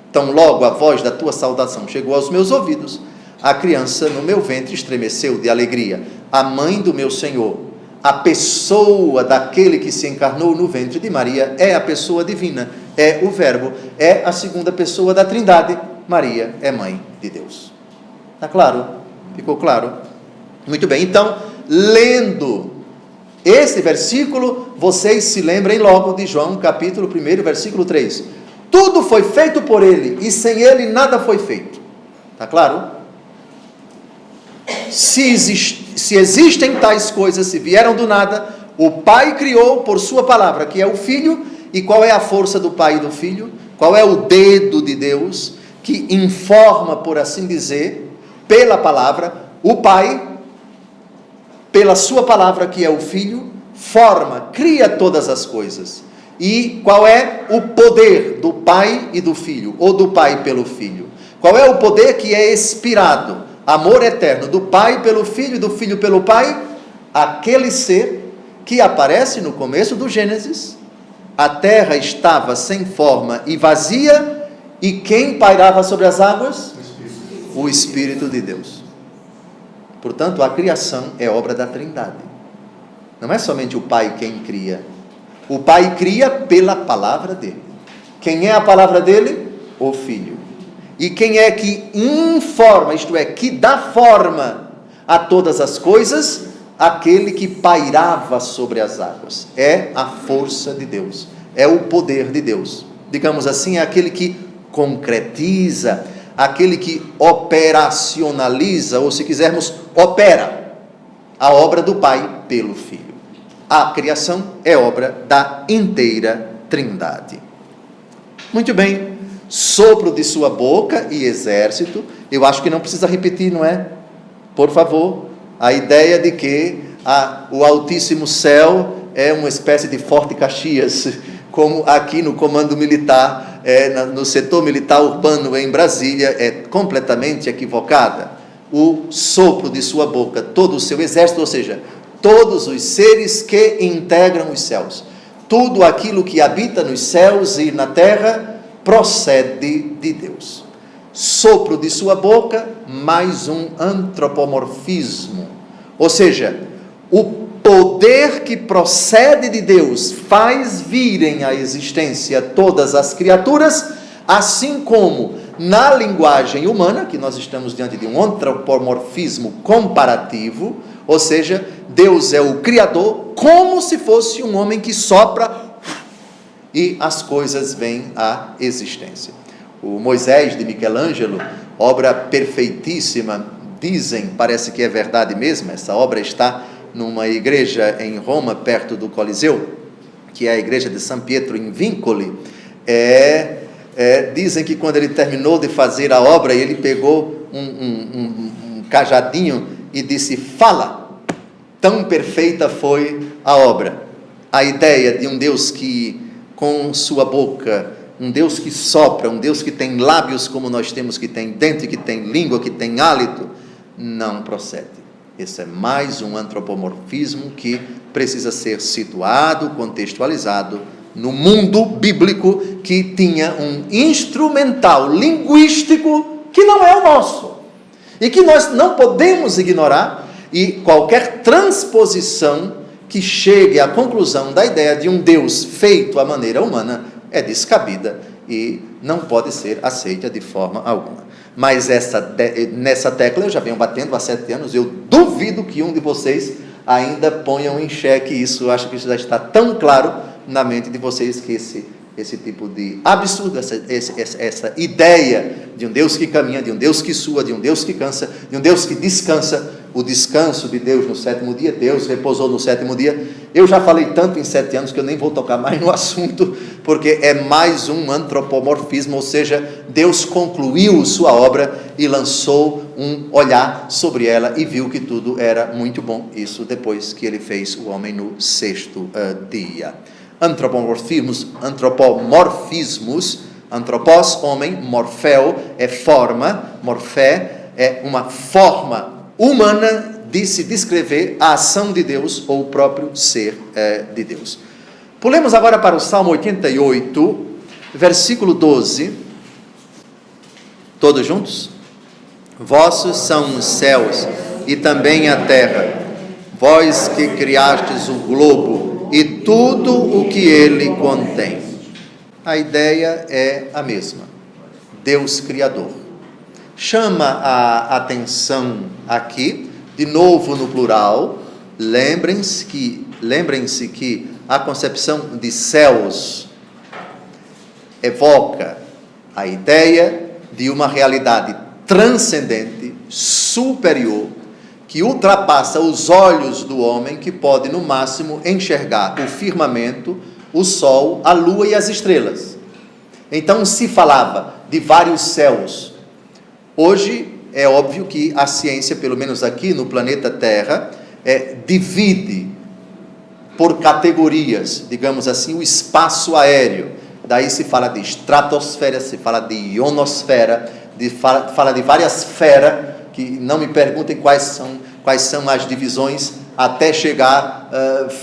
Então logo a voz da tua saudação chegou aos meus ouvidos, a criança no meu ventre estremeceu de alegria. A mãe do meu Senhor, a pessoa daquele que se encarnou no ventre de Maria, é a pessoa divina, é o Verbo, é a segunda pessoa da Trindade. Maria é mãe de Deus. Está claro? Ficou claro? Muito bem, então, lendo esse versículo, vocês se lembrem logo de João, capítulo 1, versículo 3. Tudo foi feito por ele, e sem ele nada foi feito. Está claro? Se existem tais coisas, se vieram do nada, o Pai criou por sua palavra, que é o Filho. E qual é a força do Pai e do Filho? Qual é o dedo de Deus que informa, por assim dizer, pela palavra? O Pai, pela sua palavra, que é o Filho, forma, cria todas as coisas. E qual é o poder do Pai e do Filho, ou do Pai pelo Filho? Qual é o poder que é expirado? Amor eterno do Pai pelo Filho e do Filho pelo Pai, aquele ser que aparece no começo do Gênesis. A terra estava sem forma e vazia, e quem pairava sobre as águas? O Espírito de Deus. Portanto, a criação é obra da Trindade. Não é somente o Pai quem cria. O Pai cria pela palavra dele. Quem é a palavra dele? O Filho. E quem é que informa, isto é, que dá forma a todas as coisas? Aquele que pairava sobre as águas. É a força de Deus, é o poder de Deus. Digamos assim, é aquele que concretiza, aquele que operacionaliza, ou se quisermos, opera a obra do Pai pelo Filho. A criação é obra da inteira Trindade. Muito bem. Sopro de sua boca e exército. Eu acho que não precisa repetir, não é? Por favor, a ideia de que o Altíssimo Céu é uma espécie de Forte Caxias, como aqui no Comando Militar, no setor militar urbano em Brasília, é completamente equivocada. O sopro de sua boca, todo o seu exército, ou seja, todos os seres que integram os céus, tudo aquilo que habita nos céus e na terra, procede de Deus. Sopro de sua boca, mais um antropomorfismo, ou seja, o poder que procede de Deus faz virem à existência todas as criaturas, assim como na linguagem humana, que nós estamos diante de um antropomorfismo comparativo, ou seja, Deus é o Criador, como se fosse um homem que sopra e as coisas vêm à existência. O Moisés de Michelangelo, obra perfeitíssima, dizem, parece que é verdade mesmo, essa obra está numa igreja em Roma, perto do Coliseu, que é a igreja de San Pietro in Vincoli. Dizem que quando ele terminou de fazer a obra, ele pegou um cajadinho e disse: fala, tão perfeita foi a obra. A ideia de um Deus que com sua boca, um Deus que sopra, um Deus que tem lábios como nós temos, que tem dente, que tem língua, que tem hálito, não procede. Esse é mais um antropomorfismo que precisa ser situado, contextualizado no mundo bíblico, que tinha um instrumental linguístico que não é o nosso, e que nós não podemos ignorar, e qualquer transposição que chegue à conclusão da ideia de um Deus feito à maneira humana é descabida e não pode ser aceita de forma alguma. Mas nessa tecla eu já venho batendo há 7 anos, eu duvido que um de vocês ainda ponham em xeque isso. Eu acho que isso já está tão claro na mente de vocês que esse tipo de absurdo, essa ideia de um Deus que caminha, de um Deus que sua, de um Deus que cansa, de um Deus que descansa, o descanso de Deus no sétimo dia, Deus repousou no sétimo dia. Eu já falei tanto em 7 anos que eu nem vou tocar mais no assunto, porque é mais um antropomorfismo, ou seja, Deus concluiu sua obra e lançou um olhar sobre ela e viu que tudo era muito bom. Isso depois que ele fez o homem no 6º dia. Antropomorfismos, antropos, homem, morfeo, é forma, morfé, é uma forma humana de se descrever a ação de Deus ou o próprio ser de Deus. Pulemos agora para o Salmo 88, versículo 12. Todos juntos? Vossos são os céus e também a terra, vós que criastes o globo e tudo o que ele contém. A ideia é a mesma. Deus Criador. Chama a atenção aqui, de novo no plural, lembrem-se que a concepção de céus evoca a ideia de uma realidade transcendente, superior, que ultrapassa os olhos do homem, que pode no máximo enxergar o firmamento, o sol, a lua e as estrelas. Então se falava de vários céus. Hoje é óbvio que a ciência, pelo menos aqui no planeta Terra, divide por categorias, digamos assim, o espaço aéreo. Daí se fala de estratosfera, se fala de ionosfera, fala de várias esferas, que não me perguntem quais são as divisões, até chegar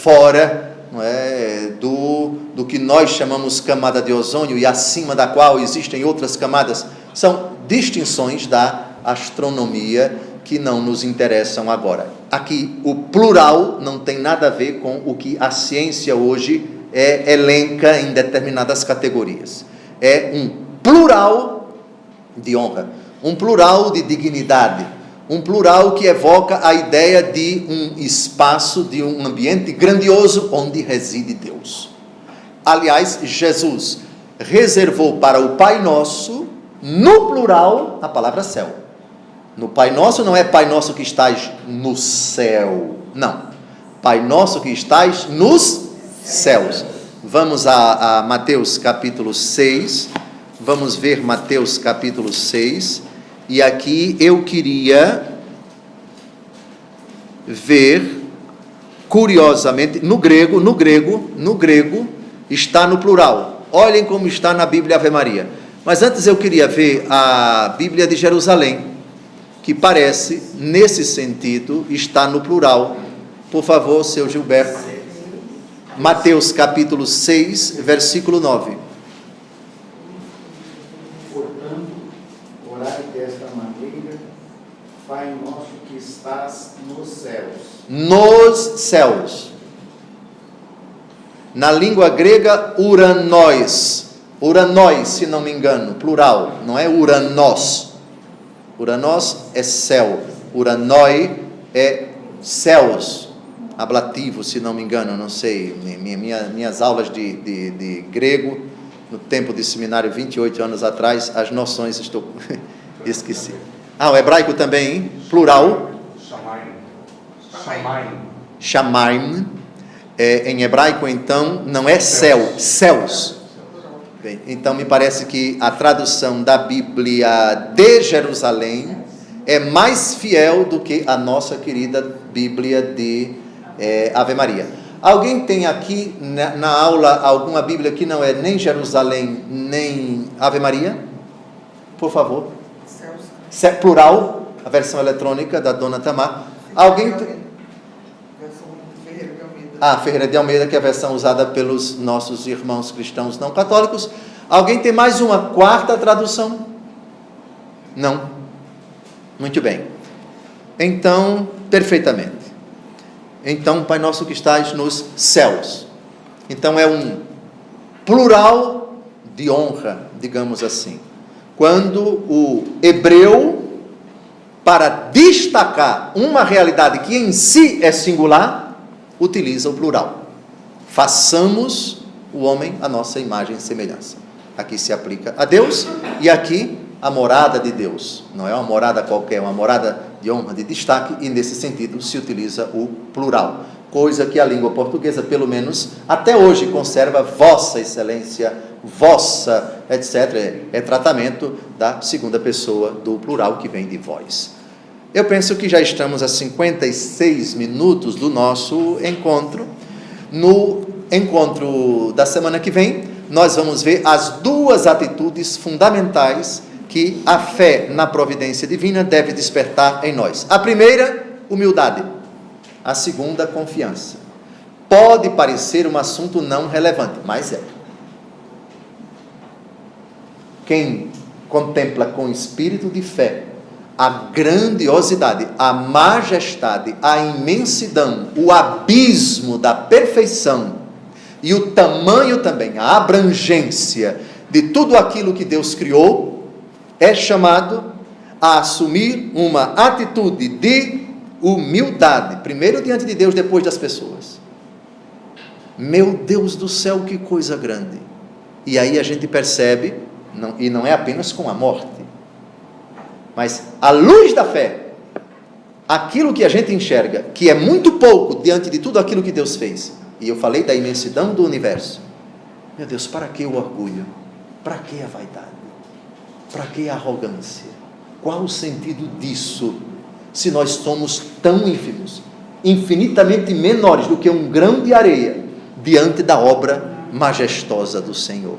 fora, não é, do que nós chamamos camada de ozônio, e acima da qual existem outras camadas. São distinções da astronomia que não nos interessam agora. Aqui, o plural não tem nada a ver com o que a ciência hoje elenca em determinadas categorias. É um plural de honra, um plural de dignidade, um plural que evoca a ideia de um espaço, de um ambiente grandioso onde reside Deus. Aliás, Jesus reservou para o Pai Nosso, no plural, a palavra céu. No Pai Nosso não é Pai Nosso que estás no céu, não. Pai Nosso que estás nos céus. Vamos a Mateus capítulo 6, vamos ver Mateus capítulo 6, e aqui eu queria ver, curiosamente, no grego, está no plural. Olhem como está na Bíblia Ave Maria. Mas antes eu queria ver a Bíblia de Jerusalém, que parece, nesse sentido, está no plural. Por favor, seu Gilberto. Mateus capítulo 6, versículo 9. Portanto, orai desta maneira: Pai nosso que estás nos céus. Nos céus. Na língua grega, uranós, se não me engano, plural, não é uranós. Uranós é céu, uranoi é céus, ablativo, se não me engano, não sei, minhas aulas de grego, no tempo de seminário, 28 anos atrás, as noções esqueci. O hebraico também, hein? Plural. Shamaim. Em hebraico, então, não é céu, céus. Bem, então, me parece que a tradução da Bíblia de Jerusalém é mais fiel do que a nossa querida Bíblia de Ave Maria. Alguém tem aqui na aula alguma Bíblia que não é nem Jerusalém, nem Ave Maria? Por favor. Céus. Plural, a versão eletrônica da Dona Tamar. Alguém... Ferreira de Almeida, que é a versão usada pelos nossos irmãos cristãos não católicos. Alguém tem mais uma quarta tradução? Não? Muito bem. Então, perfeitamente. Então, Pai Nosso que estás nos céus. Então, é um plural de honra, digamos assim. Quando o hebreu, para destacar uma realidade que em si é singular, utiliza o plural. Façamos o homem a nossa imagem e semelhança. Aqui se aplica a Deus e aqui a morada de Deus. Não é uma morada qualquer, é uma morada de honra, de destaque, e nesse sentido se utiliza o plural. Coisa que a língua portuguesa, pelo menos até hoje, conserva vossa excelência, vossa, etc. É tratamento da segunda pessoa do plural que vem de vós. Eu penso que já estamos a 56 minutos do nosso encontro. No encontro da semana que vem, nós vamos ver as duas atitudes fundamentais que a fé na providência divina deve despertar em nós. A primeira, humildade. A segunda, confiança. Pode parecer um assunto não relevante, mas é. Quem contempla com espírito de fé a grandiosidade, a majestade, a imensidão, o abismo da perfeição e o tamanho também, a abrangência de tudo aquilo que Deus criou, é chamado a assumir uma atitude de humildade, primeiro diante de Deus, depois das pessoas. Meu Deus do céu, que coisa grande! E aí a gente percebe, e não é apenas com a morte, mas à luz da fé, aquilo que a gente enxerga, que é muito pouco diante de tudo aquilo que Deus fez, e eu falei da imensidão do universo. Meu Deus, para que o orgulho? Para que a vaidade? Para que a arrogância? Qual o sentido disso, se nós somos tão ínfimos, infinitamente menores do que um grão de areia, diante da obra majestosa do Senhor?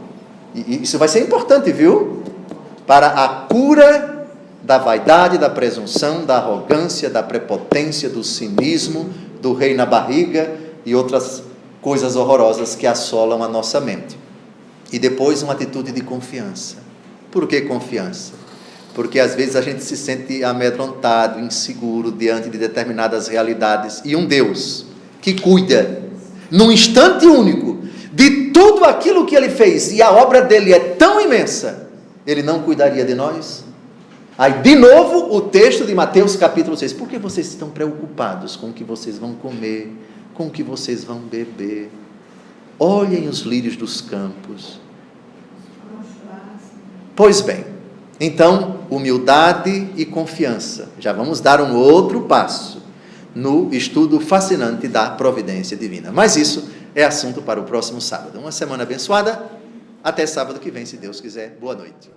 E isso vai ser importante, viu? Para a cura da vaidade, da presunção, da arrogância, da prepotência, do cinismo, do rei na barriga e outras coisas horrorosas que assolam a nossa mente. E depois uma atitude de confiança. Por que confiança? Porque às vezes a gente se sente amedrontado, inseguro diante de determinadas realidades, e um Deus que cuida num instante único de tudo aquilo que Ele fez, e a obra dele é tão imensa, Ele não cuidaria de nós? Aí de novo o texto de Mateus capítulo 6, por que vocês estão preocupados com o que vocês vão comer, com o que vocês vão beber? Olhem os lírios dos campos. Pois bem, então humildade e confiança, já vamos dar um outro passo no estudo fascinante da providência divina, mas isso é assunto para o próximo sábado. Uma semana abençoada, até sábado que vem, se Deus quiser. Boa noite.